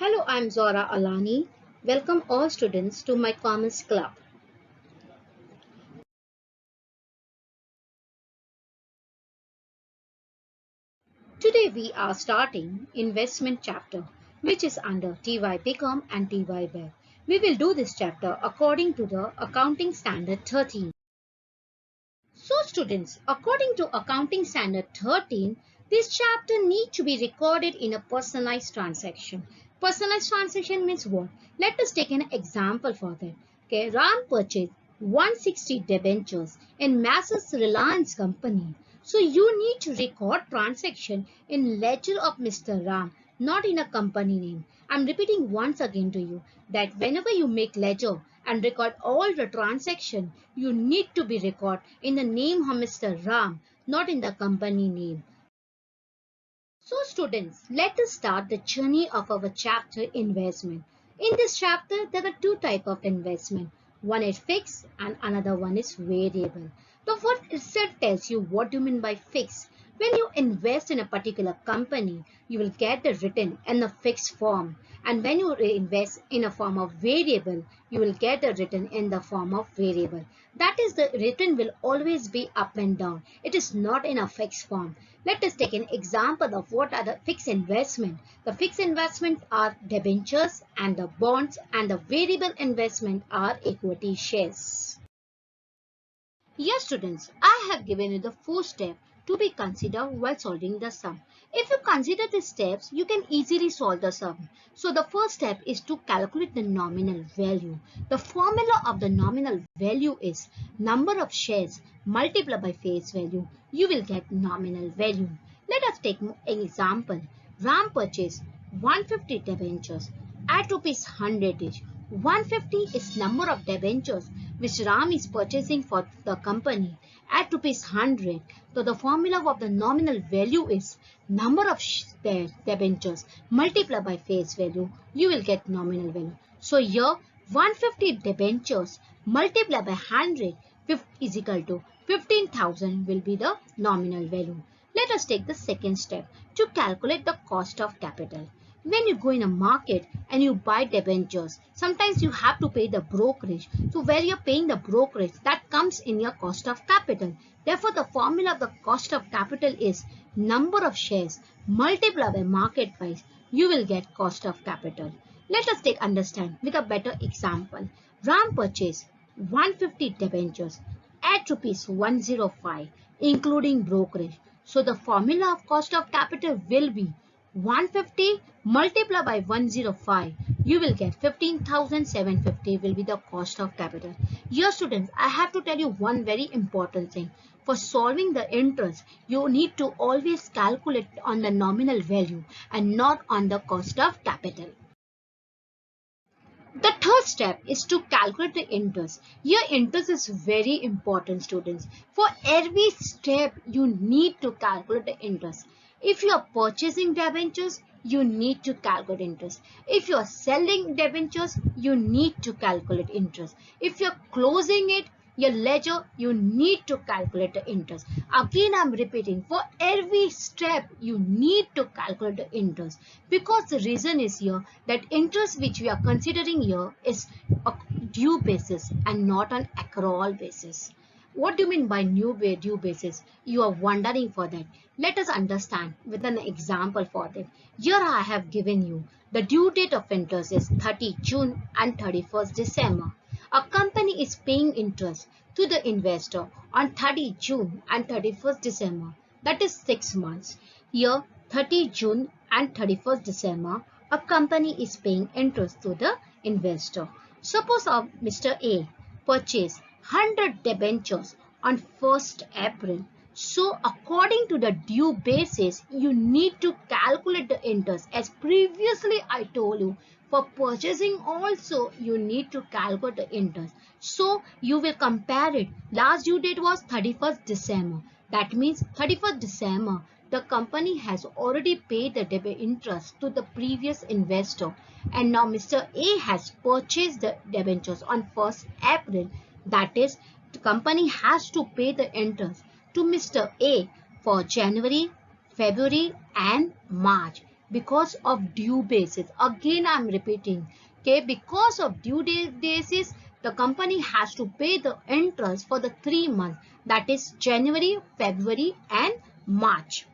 Hello, I'm Zohra Alani. Welcome all students to my Commerce Club. Today we are starting investment chapter, which is under TYBCom and TYBCom. We will do this chapter according to the Accounting Standard 13. So students, according to Accounting Standard 13, this chapter needs to be recorded in a personalized transaction. Personalized transaction means what? Let us take an example for that. Okay, Ram purchased 160 debentures in Masses Reliance Company. So you need to record transaction in ledger of Mr. Ram, not in a company name. I'm repeating once again to you that whenever you make ledger and record all the transaction, you need to be record in the name of Mr. Ram, not in the company name. So students, let us start the journey of our chapter investment. In this chapter, there are two types of investment. One is fixed and another one is variable. The word itself tells you what you mean by fixed. When you invest in a particular company, you will get the written in the fixed form. And when you invest in a form of variable, you will get the written in the form of variable. That is, the written will always be up and down. It is not in a fixed form. Let us take an example of what are the fixed investment. The fixed investment are debentures and the bonds, and the variable investment are equity shares. Yes, students, I have given you the 4 steps to be considered while solving the sum. If you consider these steps, you can easily solve the sum. So the first step is to calculate the nominal value. The formula of the nominal value is number of shares multiplied by face value. You will get nominal value. Let us take an example. Ram purchased 150 debentures at rupees 100 each. 150 is number of debentures which Ram is purchasing for the company at rupees 100. So the formula of the nominal value is number of debentures multiplied by face value. You will get nominal value. So here 150 debentures multiplied by 100 is equal to 15,000 will be the nominal value. Let us take the second step to calculate the cost of capital. When you go in a market and you buy debentures, sometimes you have to pay the brokerage. So where you're paying the brokerage, that comes in your cost of capital. Therefore, the formula of the cost of capital is number of shares multiplied by market price. You will get cost of capital. Let us understand with a better example. Ram purchased 150 debentures at rupees 105 including brokerage. So the formula of cost of capital will be 150 multiplied by 105. You will get 15,750 will be the cost of capital. Dear students, I have to tell you one very important thing. For solving the interest, you need to always calculate on the nominal value and not on the cost of capital. The third step is to calculate the interest. Your interest is very important, students. For every step, you need to calculate the interest. If you are purchasing debentures, you need to calculate interest. If you are selling debentures, you need to calculate interest. If you are closing it, your ledger, you need to calculate the interest. Again, I'm repeating, for every step, you need to calculate the interest, because the reason is here that interest which we are considering here is a due basis and not an accrual basis. What do you mean by due basis? You are wondering for that. Let us understand with an example for that. Here I have given you the due date of interest is 30 June and 31st December. A company is paying interest to the investor on 30 June and 31st December. That is 6 months. Here 30 June and 31st December, a company is paying interest to the investor. Suppose Mr. A purchased 100 debentures on 1st April. So according to the due basis, you need to calculate the interest. As previously I told you, for purchasing also you need to calculate the interest. So you will compare it. Last due date was 31st December. That means 31st December, the company has already paid the interest to the previous investor. And now Mr. A has purchased the debentures on 1st April. That is, the company has to pay the interest to Mr. A for January, February and March. because of due basis. Again, I'm repeating. Okay, because of due basis, the company has to pay the interest for the 3 months, that is January, February and March.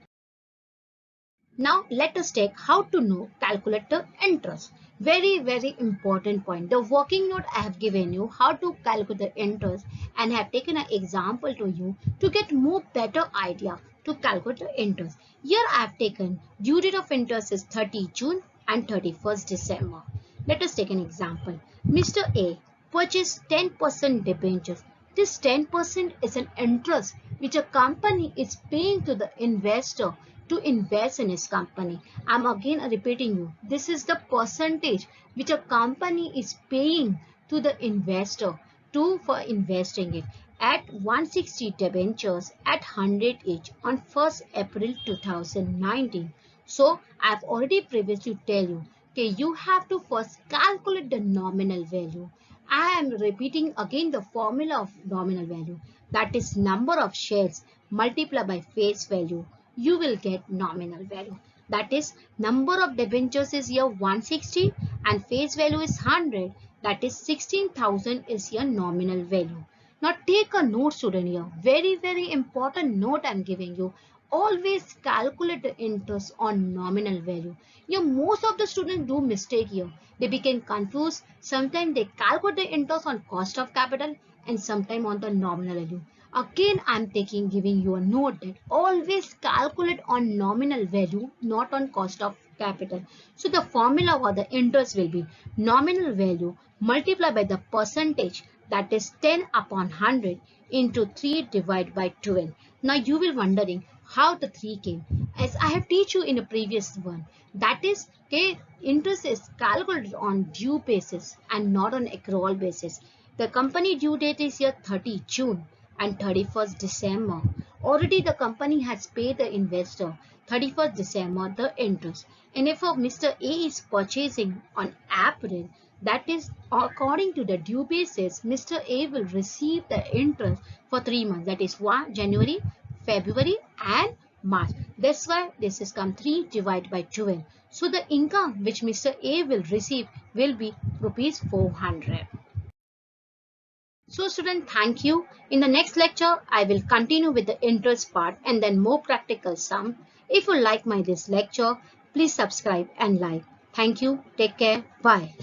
Now let us take how to know calculate the interest. Very important point. The working note I have given you how to calculate the interest and have taken an example to you to get more better idea to calculate the interest. Here I have taken due date of interest is 30 June and 31st December. Let us take an example. Mr. A purchased 10% debentures. This 10% is an interest which a company is paying to the investor to invest in his company. I'm again repeating you. This is the percentage which a company is paying to the investor for investing it at 160 debentures at 100 each on 1st April 2019. So I've already previously tell you, okay, you have to first calculate the nominal value. I am repeating again the formula of nominal value, that is number of shares multiplied by face value. You will get nominal value. That is number of debentures is here 160 and face value is 100. That is 16,000 is your nominal value. Now take a note, student, here. Very important note I am giving you. Always calculate the interest on nominal value. Here most of the students do mistake here. They become confused. Sometimes they calculate the interest on cost of capital and sometimes on the nominal value. Again, I'm giving you a note that always calculate on nominal value, not on cost of capital. So the formula for the interest will be nominal value multiplied by the percentage, that is 10 upon 100 into 3 divided by 12. Now you will wondering how the 3 came. As I have teach you in a previous one, that is, okay, interest is calculated on due basis and not on accrual basis. The company due date is here 30 June and 31st December. Already the company has paid the investor 31st December the interest. And if Mr. A is purchasing on April, that is according to the due basis, Mr. A will receive the interest for 3 months, that is January, February and March. That's why this is come 3 divided by 12. So the income which Mr. A will receive will be rupees 400. So student, thank you. In the next lecture, I will continue with the interest part and then more practical sum. If you like this lecture, please subscribe and like. Thank you. Take care. Bye.